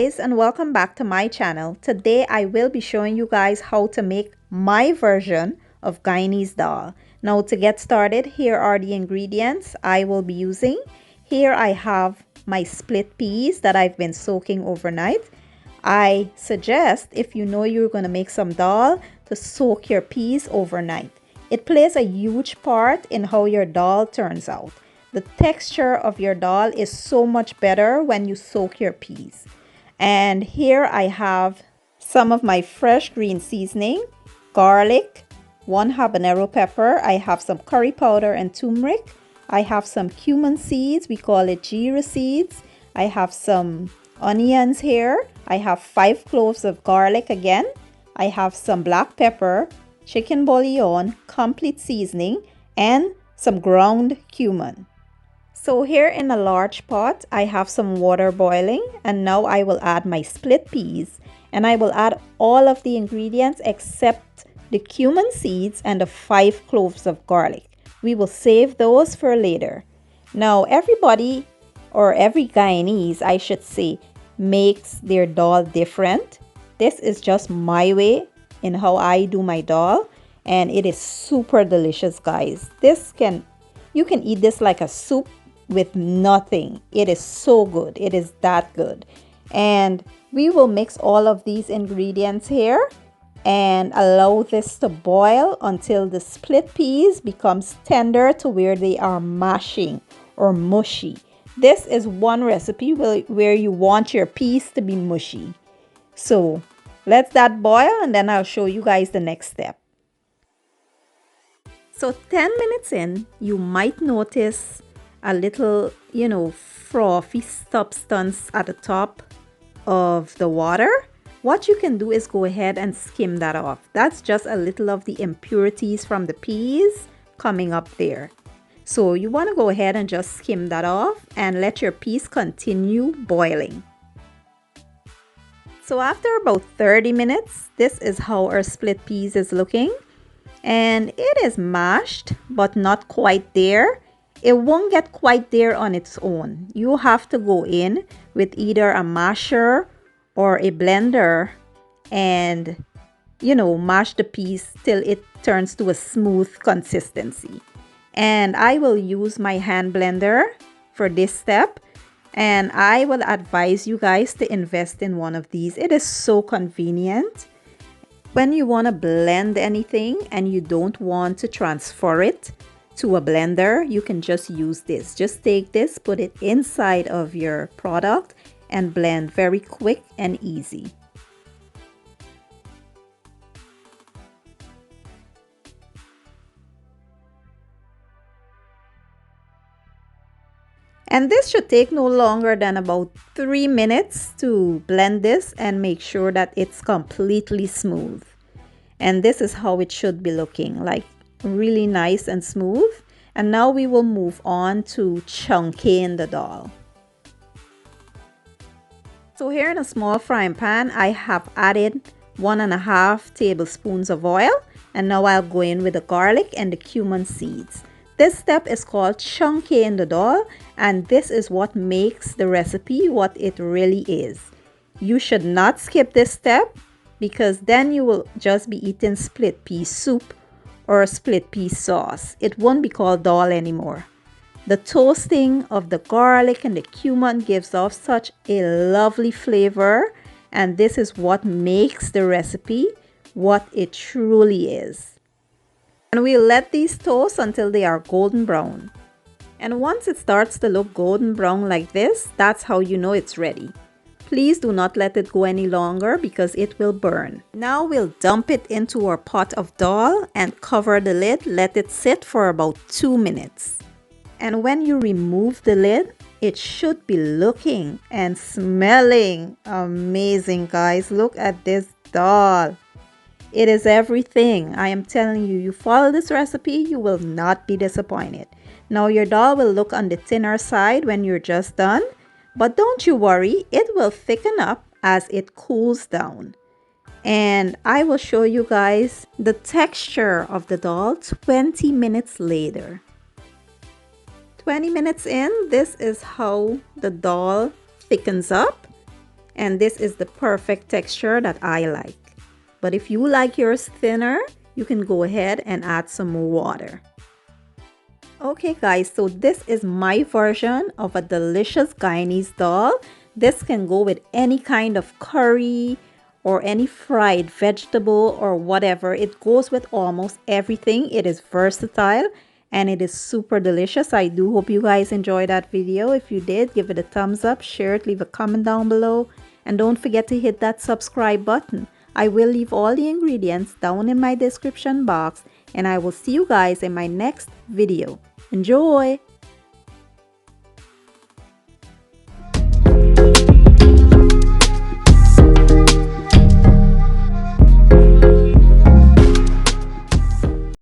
guys, and welcome back to my channel. Today I will be showing you guys how to make my version of Guyanese dal. Now to get started, here are the ingredients I will be using. Here I have my split peas that I've been soaking overnight. I suggest, if you know you're going to make some dal, to soak your peas overnight. It plays a huge part in how your dal turns out. The texture of your dal is so much better when you soak your peas. And here I have some of my fresh green seasoning, garlic, 1 habanero pepper. I have some curry powder and turmeric. I have some cumin seeds. We call it geera seeds. I have some onions here. I have 5 cloves of garlic again. I have some black pepper, chicken bouillon, complete seasoning, and some ground cumin. So here in a large pot, I have some water boiling, and now I will add my split peas, and I will add all of the ingredients except the cumin seeds and the 5 cloves of garlic. We will save those for later. Now everybody, or every Guyanese I should say, makes their dal different. This is just my way in how I do my dal, and it is super delicious, guys. You can eat this like a soup with nothing. It is so good. It is that good. And we will mix all of these ingredients here and allow this to boil until the split peas becomes tender to where they are mashing or mushy. This is one recipe where you want your peas to be mushy. So let that boil, and then I'll show you guys the next step. So 10 minutes in, you might notice a little, frothy substance at the top of the water. What you can do is go ahead and skim that off. That's just a little of the impurities from the peas coming up there. So you want to go ahead and just skim that off and let your peas continue boiling. So after about 30 minutes, this is how our split peas is looking. And it is mashed, but not quite there. It won't get quite there on its own. You have to go in with either a masher or a blender and, mash the peas till it turns to a smooth consistency. And I will use my hand blender for this step. And I will advise you guys to invest in one of these. It is so convenient. When you want to blend anything and you don't want to transfer it to a blender, you can just use this. Just take this, put it inside of your product, and blend very quick and easy. And this should take no longer than about 3 minutes to blend this and make sure that it's completely smooth. And this is how it should be looking, like really nice and smooth. And now we will move on to chunking the dal. So here in a small frying pan, I have added 1.5 tablespoons of oil. And now I'll go in with the garlic and the cumin seeds. This step is called chunking the dal, and this is what makes the recipe what it really is. You should not skip this step, because then you will just be eating split pea soup or split pea sauce. It won't be called dal anymore. The toasting of the garlic and the cumin gives off such a lovely flavor, and this is what makes the recipe what it truly is. And we'll let these toast until they are golden brown. And once it starts to look golden brown like this, that's how you know it's ready. Please do not let it go any longer because it will burn. Now we'll dump it into our pot of dal and cover the lid. Let it sit for about 2 minutes. And when you remove the lid, it should be looking and smelling amazing, guys. Look at this dal. It is everything. I am telling you, you follow this recipe, you will not be disappointed. Now your dal will look on the thinner side when you're just done. But don't you worry, it will thicken up as it cools down. And I will show you guys the texture of the dal 20 minutes later. 20 minutes in, this is how the dal thickens up. and this is the perfect texture that I like. But if you like yours thinner, you can go ahead and add some more water. Okay guys, so this is my version of a delicious Guyanese dal. This can go with any kind of curry or any fried vegetable or whatever. It goes with almost everything. It is versatile and it is super delicious. I do hope you guys enjoyed that video. If you did, give it a thumbs up, share it, leave a comment down below, and don't forget to hit that subscribe button. I will leave all the ingredients down in my description box, and I will see you guys in my next video. Enjoy!